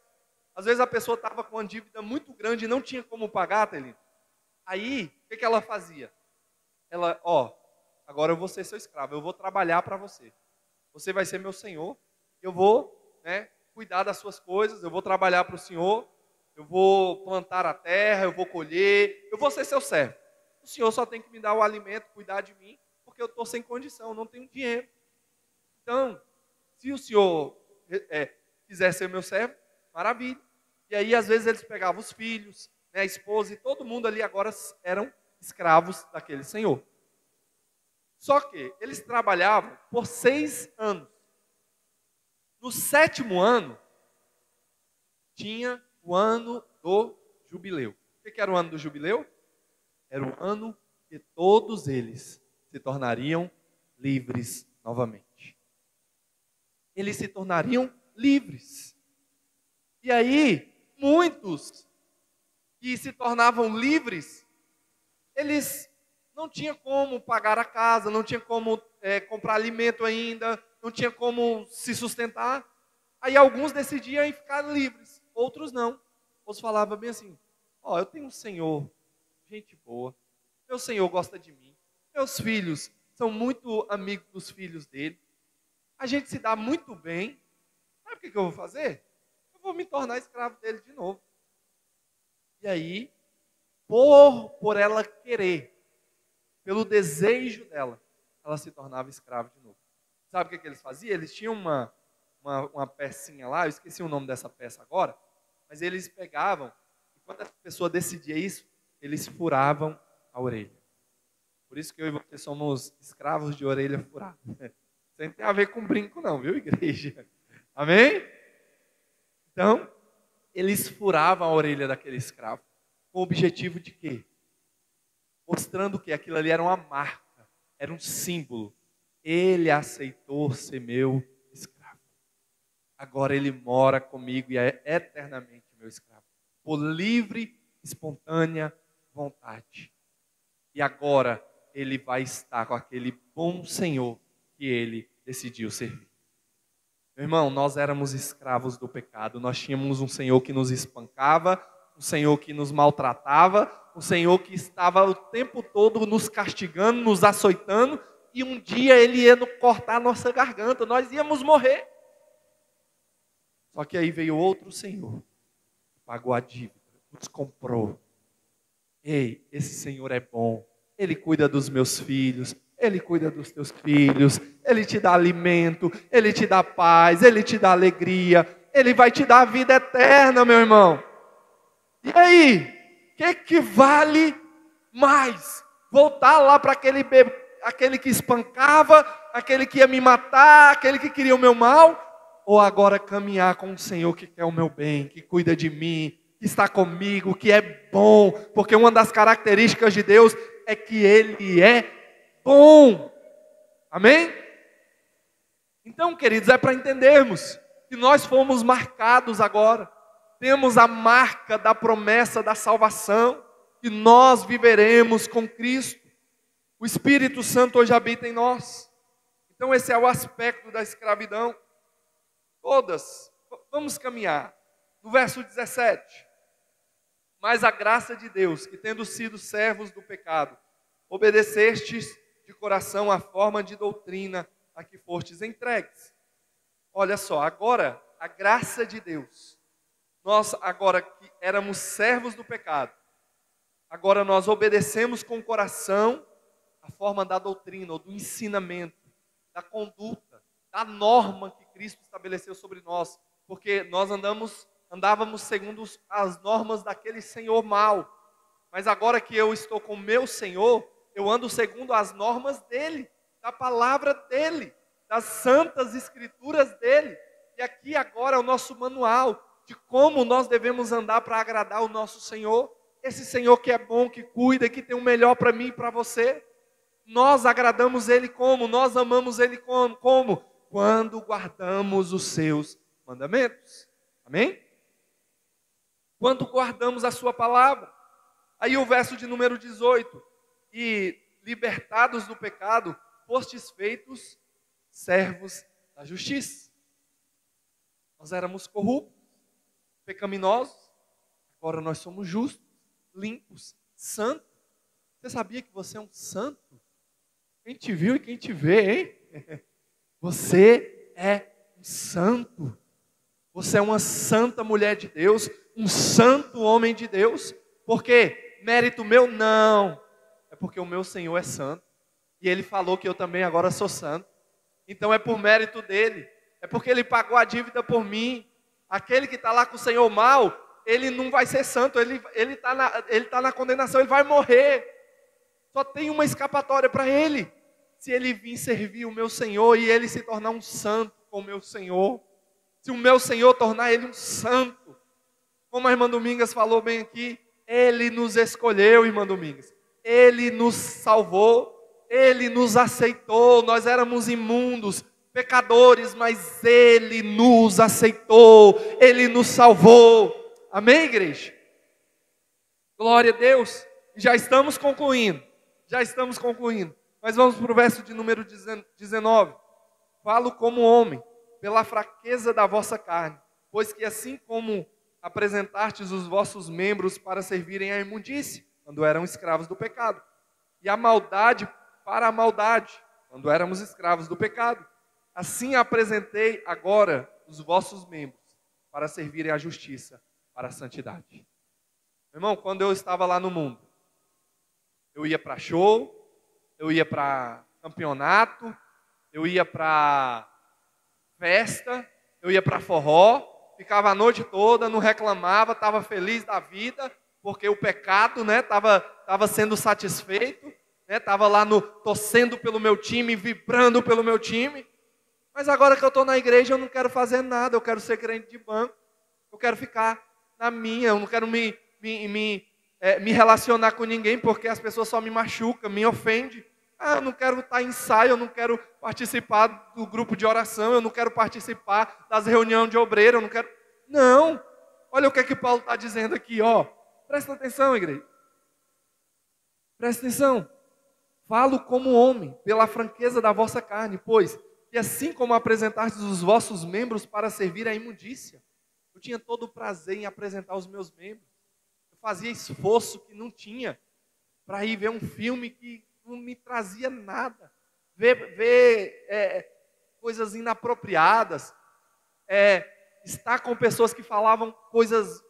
Às vezes a pessoa estava com uma dívida muito grande e não tinha como pagar, Thelino. Aí, o que ela fazia? Ela, agora eu vou ser seu escravo, eu vou trabalhar para você. Você vai ser meu senhor, eu vou, né, cuidar das suas coisas, eu vou trabalhar para o senhor, eu vou plantar a terra, eu vou colher, eu vou ser seu servo. O senhor só tem que me dar o alimento, cuidar de mim, porque eu estou sem condição, não tenho dinheiro. Então, se o senhor quiser ser meu servo, maravilha. E aí, às vezes, eles pegavam os filhos, né, a esposa, e todo mundo ali agora eram escravos daquele senhor. Só que eles trabalhavam por 6 anos. No 7º ano, tinha o ano do jubileu. O que era o ano do jubileu? Era o ano que todos eles se tornariam livres novamente. Eles se tornariam livres. E aí, muitos que se tornavam livres, eles não tinham como pagar a casa, não tinham como comprar alimento ainda, não tinha como se sustentar. Aí alguns decidiam ficar livres, outros não. Outros falavam bem assim, eu tenho um senhor, gente boa, meu senhor gosta de mim, meus filhos são muito amigos dos filhos dele, a gente se dá muito bem, sabe o que eu vou fazer? Eu vou me tornar escravo dele de novo. E aí, por ela querer, pelo desejo dela, ela se tornava escrava de novo. Sabe o que eles faziam? Eles tinham uma pecinha lá, eu esqueci o nome dessa peça agora, mas eles pegavam, e quando a pessoa decidia isso, eles furavam a orelha. Por isso que eu e você somos escravos de orelha furada. Isso não tem a ver com brinco não, viu, igreja? Amém? Então, eles furavam a orelha daquele escravo. Com o objetivo de quê? Mostrando que aquilo ali era uma marca, era um símbolo. Ele aceitou ser meu escravo. Agora ele mora comigo e é eternamente meu escravo. Por livre, espontânea vontade. E agora ele vai estar com aquele bom Senhor que ele decidiu servir. Meu irmão, nós éramos escravos do pecado. Nós tínhamos um Senhor que nos espancava, um Senhor que nos maltratava, um Senhor que estava o tempo todo nos castigando, nos açoitando, e um dia Ele ia cortar a nossa garganta, nós íamos morrer. Só que aí veio outro Senhor, pagou a dívida, nos comprou. Ei, esse Senhor é bom, Ele cuida dos meus filhos, Ele cuida dos teus filhos, Ele te dá alimento, Ele te dá paz, Ele te dá alegria, Ele vai te dar a vida eterna, meu irmão. E aí, o que vale mais? Voltar lá para aquele que espancava, aquele que ia me matar, aquele que queria o meu mal? Ou agora caminhar com o Senhor que quer o meu bem, que cuida de mim, que está comigo, que é bom? Porque uma das características de Deus é que Ele é bom. Amém? Então, queridos, é para entendermos que nós fomos marcados agora. Temos a marca da promessa da salvação, que nós viveremos com Cristo. O Espírito Santo hoje habita em nós. Então esse é o aspecto da escravidão. Todas, vamos caminhar. No verso 17. Mas a graça de Deus, que tendo sido servos do pecado, obedecestes de coração a forma de doutrina a que fostes entregues. Olha só, agora a graça de Deus. Nós agora que éramos servos do pecado, agora nós obedecemos com o coração a forma da doutrina, ou do ensinamento, da conduta, da norma que Cristo estabeleceu sobre nós, porque nós andávamos segundo as normas daquele Senhor mau, mas agora que eu estou com o meu Senhor, eu ando segundo as normas dele, da palavra dele, das santas escrituras dele, e aqui agora é o nosso manual, de como nós devemos andar para agradar o nosso Senhor, esse Senhor que é bom, que cuida, que tem o melhor para mim e para você. Nós agradamos Ele como? Nós amamos Ele como? Como? Quando guardamos os seus mandamentos. Amém? Quando guardamos a sua palavra. Aí o verso de número 18. E libertados do pecado, fostes feitos servos da justiça. Nós éramos corruptos, pecaminosos, agora nós somos justos, limpos, santos. Você sabia que você é um santo? Quem te viu e quem te vê, hein? Você é um santo. Você é uma santa mulher de Deus, um santo homem de Deus. Por quê? Mérito meu? Não. É porque o meu Senhor é santo. E Ele falou que eu também agora sou santo. Então é por mérito dEle. É porque Ele pagou a dívida por mim. Aquele que está lá com o Senhor mau, ele não vai ser santo, ele está na condenação, ele vai morrer. Só tem uma escapatória para ele. Se ele vir servir o meu Senhor e ele se tornar um santo com o meu Senhor. Se o meu Senhor tornar ele um santo. Como a irmã Domingas falou bem aqui, Ele nos escolheu, irmã Domingas. Ele nos salvou, Ele nos aceitou. Nós éramos imundos, pecadores, mas Ele nos aceitou, Ele nos salvou. Amém, igreja? Glória a Deus. Já estamos concluindo. Mas vamos para o verso de número 19. Falo como homem, pela fraqueza da vossa carne, pois que assim como apresentastes os vossos membros para servirem à imundície, quando eram escravos do pecado, e a maldade para a maldade, quando éramos escravos do pecado, assim apresentei agora os vossos membros para servirem à justiça, para a santidade. Meu irmão, quando eu estava lá no mundo, eu ia para show, eu ia para campeonato, eu ia para festa, eu ia para forró, ficava a noite toda, não reclamava, estava feliz da vida, porque o pecado, né, tava sendo satisfeito, né, tava lá torcendo pelo meu time, vibrando pelo meu time. Mas agora que eu estou na igreja, eu não quero fazer nada, eu quero ser crente de banco, eu quero ficar na minha, eu não quero me relacionar com ninguém, porque as pessoas só me machucam, me ofendem. Eu não quero estar em ensaio, eu não quero participar do grupo de oração, eu não quero participar das reuniões de obreiro, eu não quero... Não! Olha o que é que Paulo está dizendo aqui, ó. Presta atenção, igreja. Presta atenção. Falo como homem, pela franqueza da vossa carne, pois, e assim como apresentastes os vossos membros para servir à imundícia, eu tinha todo o prazer em apresentar os meus membros. Eu fazia esforço que não tinha para ir ver um filme que não me trazia nada. Ver coisas inapropriadas. Estar com pessoas que falavam coisas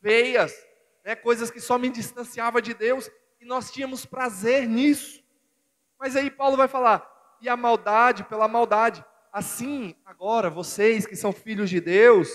feias, né, coisas que só me distanciavam de Deus. E nós tínhamos prazer nisso. Mas aí Paulo vai falar, e a maldade pela maldade. Assim, agora, vocês que são filhos de Deus,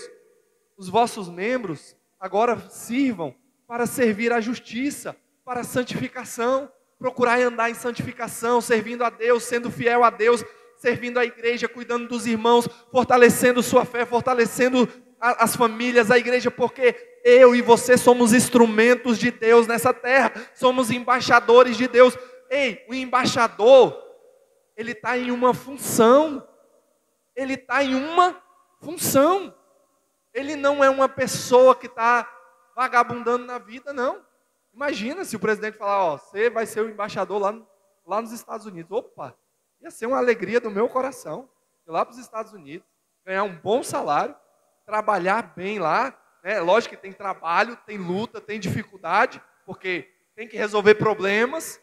os vossos membros, agora sirvam para servir a justiça, para a santificação, procurar andar em santificação, servindo a Deus, sendo fiel a Deus, servindo a igreja, cuidando dos irmãos, fortalecendo sua fé, fortalecendo as famílias, a igreja, porque eu e você somos instrumentos de Deus nessa terra, somos embaixadores de Deus. Ei, o embaixador, ele está em uma função, ele está em uma função, ele não é uma pessoa que está vagabundando na vida, não. Imagina se o presidente falar, ó, você vai ser o embaixador lá nos Estados Unidos. Opa, ia ser uma alegria do meu coração, ir lá para os Estados Unidos, ganhar um bom salário, trabalhar bem lá, né? Lógico que tem trabalho, tem luta, tem dificuldade, porque tem que resolver problemas,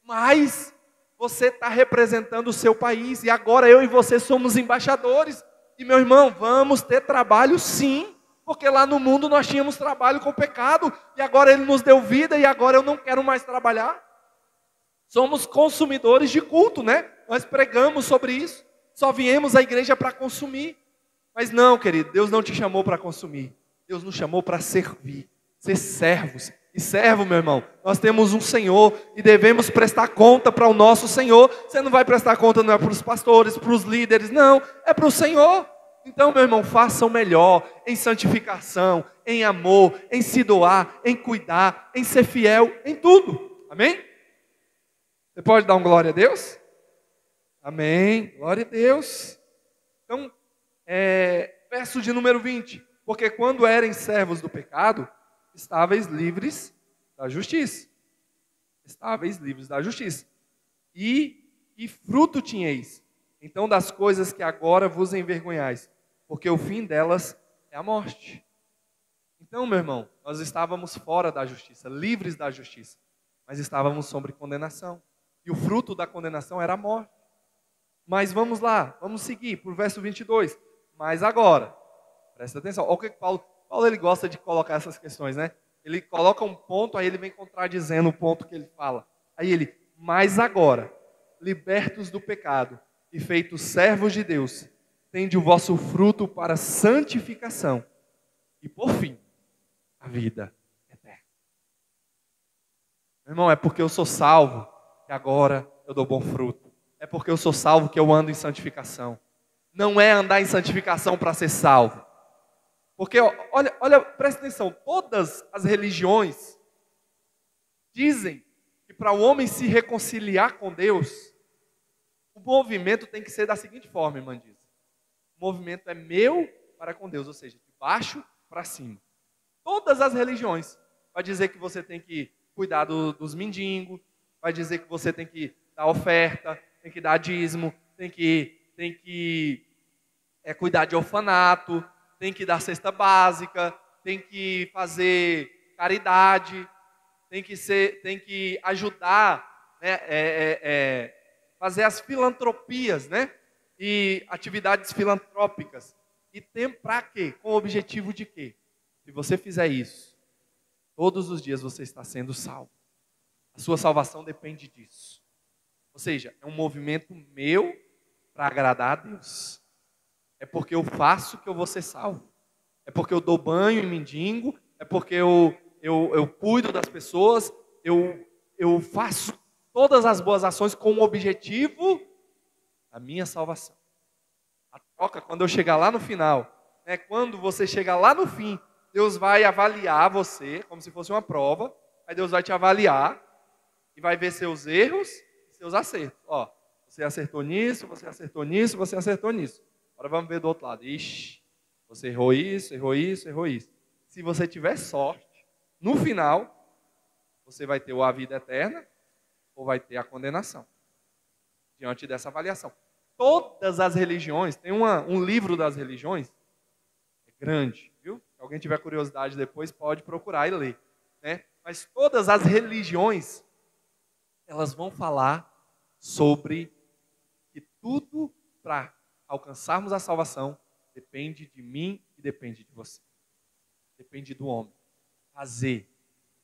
mas você está representando o seu país, e agora eu e você somos embaixadores, e meu irmão, vamos ter trabalho sim, porque lá no mundo nós tínhamos trabalho com o pecado, e agora Ele nos deu vida, e agora eu não quero mais trabalhar. Somos consumidores de culto, né? Nós pregamos sobre isso, só viemos à igreja para consumir. Mas não, querido, Deus não te chamou para consumir, Deus nos chamou para servir, ser servos. E servo, meu irmão, nós temos um Senhor e devemos prestar conta para o nosso Senhor. Você não vai prestar conta, não é para os pastores, para os líderes, não, é para o Senhor. Então, meu irmão, faça o melhor em santificação, em amor, em se doar, em cuidar, em ser fiel, em tudo. Amém? Você pode dar um glória a Deus? Amém, glória a Deus. Então, verso de número 20. Porque quando eram servos do pecado, estáveis livres da justiça. Estáveis livres da justiça. E fruto tinhais, então, das coisas que agora vos envergonhais, porque o fim delas é a morte. Então, meu irmão, nós estávamos fora da justiça, livres da justiça, mas estávamos sob condenação. E o fruto da condenação era a morte. Mas vamos lá, vamos seguir para o verso 22. Mas agora, presta atenção, olha o que Paulo ele gosta de colocar essas questões, né? Ele coloca um ponto, aí ele vem contradizendo o ponto que ele fala. Aí ele, mas agora, libertos do pecado e feitos servos de Deus, tende o vosso fruto para santificação e, por fim, a vida eterna. Meu irmão, é porque eu sou salvo que agora eu dou bom fruto. É porque eu sou salvo que eu ando em santificação. Não é andar em santificação para ser salvo. Porque, olha, presta atenção, todas as religiões dizem que para o homem se reconciliar com Deus, o movimento tem que ser da seguinte forma, irmã diz. O movimento é meu para com Deus, ou seja, de baixo para cima. Todas as religiões vai dizer que você tem que cuidar dos mendigos, vai dizer que você tem que dar oferta, tem que dar dízimo, tem que cuidar de orfanato, tem que dar cesta básica, tem que fazer caridade, tem que ajudar, né, fazer as filantropias, né, e atividades filantrópicas. E tem para quê? Com o objetivo de quê? Se você fizer isso, todos os dias você está sendo salvo. A sua salvação depende disso. Ou seja, é um movimento meu para agradar a Deus. É porque eu faço que eu vou ser salvo. É porque eu dou banho em mendigo. É porque eu eu cuido das pessoas, eu faço todas as boas ações com o objetivo da minha salvação. A troca, quando eu chegar lá no final, né, quando você chegar lá no fim, Deus vai avaliar você, como se fosse uma prova, aí Deus vai te avaliar e vai ver seus erros e seus acertos. Ó, você acertou nisso, você acertou nisso, você acertou nisso. Agora vamos ver do outro lado. Ixi, você errou isso, errou isso, errou isso. Se você tiver sorte, no final, você vai ter ou a vida eterna, ou vai ter a condenação. Diante dessa avaliação. Todas as religiões, tem um livro das religiões, é grande, viu? Se alguém tiver curiosidade depois, pode procurar e ler. Né? Mas todas as religiões, elas vão falar sobre que tudo para alcançarmos a salvação depende de mim e depende de você. Depende do homem. Fazer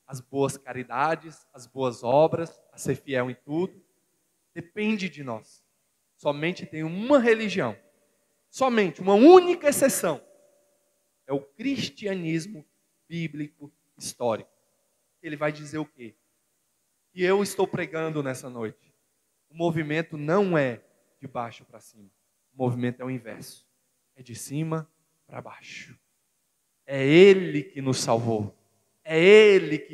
as boas caridades, as boas obras, a ser fiel em tudo, depende de nós. Somente tem uma religião, somente uma única exceção, é o cristianismo bíblico histórico. Ele vai dizer o quê? Que eu estou pregando nessa noite. O movimento não é de baixo para cima, o movimento é o inverso, é de cima para baixo. É Ele que nos salvou. É Ele que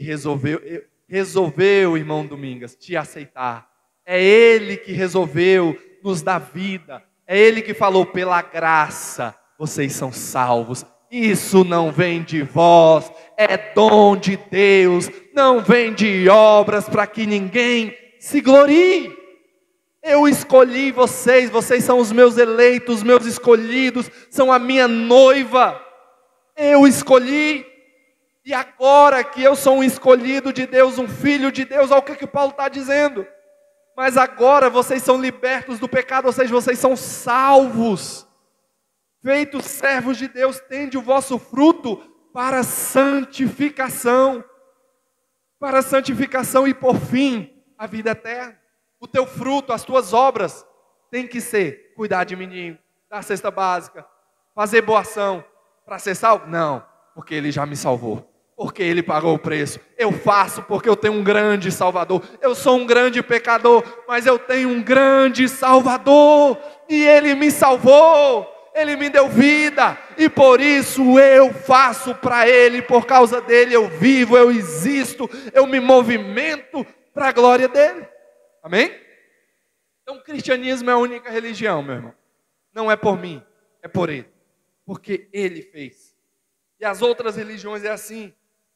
resolveu, irmão Domingas, te aceitar. É Ele que resolveu nos dar vida. É Ele que falou, pela graça, vocês são salvos. Isso não vem de vós, é dom de Deus. Não vem de obras para que ninguém se glorie. Eu escolhi vocês, vocês são os meus eleitos, os meus escolhidos, são a minha noiva. Eu escolhi. E agora que eu sou um escolhido de Deus, um filho de Deus, olha o que Paulo está dizendo. Mas agora vocês são libertos do pecado, ou seja, vocês são salvos. Feitos servos de Deus, tende o vosso fruto para a santificação. Para a santificação e por fim, a vida eterna. O teu fruto, as tuas obras, tem que ser cuidar de menino, dar cesta básica, fazer boa ação para ser salvo? Não, porque Ele já me salvou. Porque Ele pagou o preço. Eu faço porque eu tenho um grande Salvador. Eu sou um grande pecador, mas eu tenho um grande Salvador. E Ele me salvou. Ele me deu vida. E por isso eu faço para Ele. Por causa dEle eu vivo, eu existo, eu me movimento para a glória dEle. Amém? Então o cristianismo é a única religião, meu irmão. Não é por mim, é por Ele. Porque Ele fez. E as outras religiões é assim.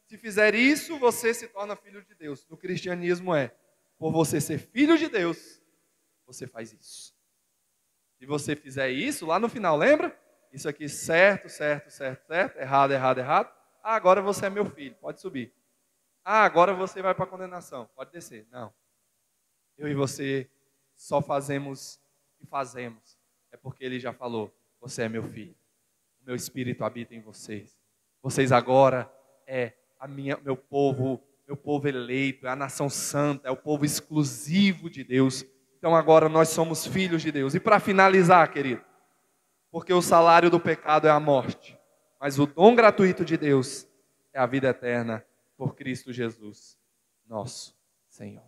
Se fizer isso, você se torna filho de Deus. No cristianismo é, por você ser filho de Deus, você faz isso. Se você fizer isso, lá no final, lembra? Isso aqui certo, certo, certo, certo, errado, errado, errado. Ah, agora você é meu filho, pode subir. Ah, agora você vai para a condenação, pode descer. Não. Eu e você só fazemos o que fazemos. É porque Ele já falou, você é meu filho. O meu espírito habita em vocês. Vocês agora meu povo eleito, é a nação santa, é o povo exclusivo de Deus. Então agora nós somos filhos de Deus. E para finalizar, querido, porque o salário do pecado é a morte, mas o dom gratuito de Deus é a vida eterna por Cristo Jesus, nosso Senhor.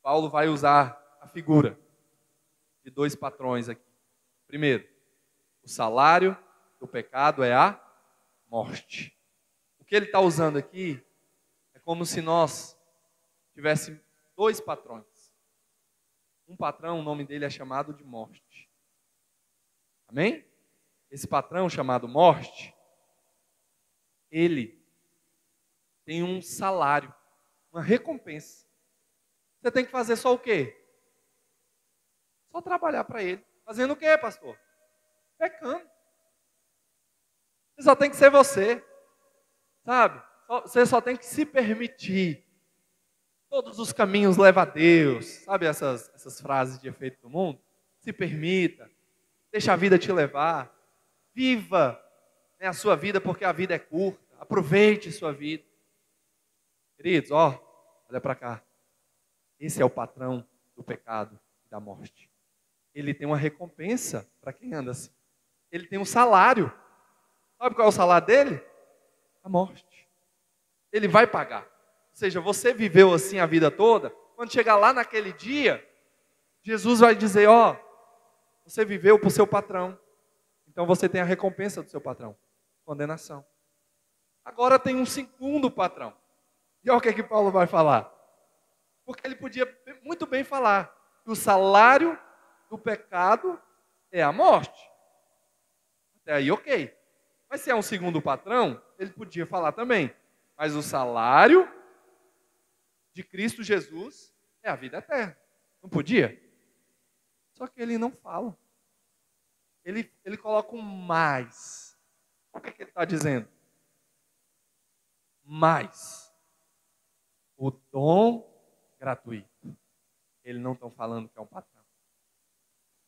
Paulo vai usar a figura de dois patrões aqui. Primeiro, o salário do pecado é a morte. O que ele está usando aqui é como se nós tivéssemos dois patrões. Um patrão, o nome dele é chamado de morte. Amém? Esse patrão chamado morte, ele tem um salário, uma recompensa. Você tem que fazer só o quê? Só trabalhar para ele. Fazendo o quê, pastor? Pecando. Você só tem que ser você, sabe? Você só tem que se permitir. Todos os caminhos levam a Deus. Sabe essas frases de efeito do mundo? Se permita, deixa a vida te levar. Viva, né, a sua vida, porque a vida é curta. Aproveite sua vida. Queridos, olha para cá. Esse é o patrão do pecado e da morte. Ele tem uma recompensa para quem anda assim. Ele tem um salário. Sabe qual é o salário dele? a morte. Ele vai pagar. Ou seja, você viveu assim a vida toda, quando chegar lá naquele dia, Jesus vai dizer, ó, você viveu para o seu patrão, então você tem a recompensa do seu patrão, condenação. Agora tem um segundo patrão. E olha o que Paulo vai falar. Porque ele podia muito bem falar que o salário do pecado é a morte. Até aí, ok. Mas se é um segundo patrão, ele podia falar também. Mas o salário de Cristo Jesus é a vida eterna. Não podia? Só que ele não fala. Ele coloca um mais. O que ele está dizendo? Mais. O dom gratuito. Eles não estão falando que é um patrão.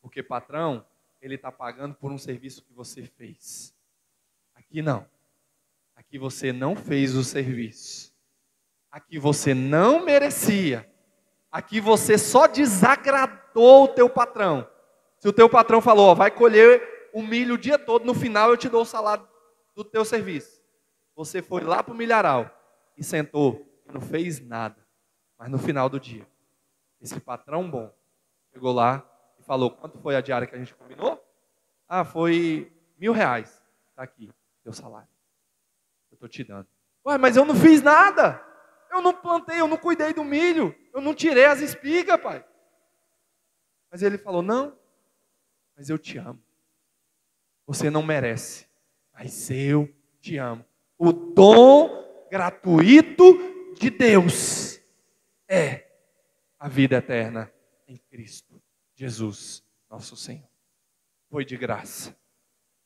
Porque patrão, ele está pagando por um serviço que você fez. Aqui não. Aqui você não fez o serviço. Aqui você não merecia. Aqui você só desagradou o teu patrão. Se o teu patrão falou, ó, vai colher o milho o dia todo, no final eu te dou o salário do teu serviço. Você foi lá para o milharal e sentou, não fez nada. Mas no final do dia, esse patrão bom chegou lá e falou, quanto foi a diária que a gente combinou? Ah, foi R$1.000. Está aqui, teu salário. Eu estou te dando. Ué, mas eu não fiz nada. Eu não plantei, eu não cuidei do milho. Eu não tirei as espigas, pai. Mas ele falou, não, mas eu te amo. Você não merece, mas eu te amo. O dom gratuito de Deus é a vida eterna em Cristo Jesus, nosso Senhor. Foi de graça.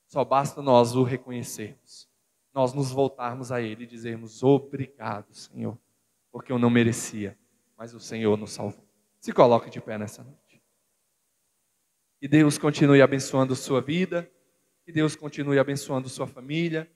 Só basta nós o reconhecermos. Nós nos voltarmos a Ele e dizermos, obrigado, Senhor, porque eu não merecia, mas o Senhor nos salvou. Se coloque de pé nessa noite. Que Deus continue abençoando sua vida, que Deus continue abençoando sua família,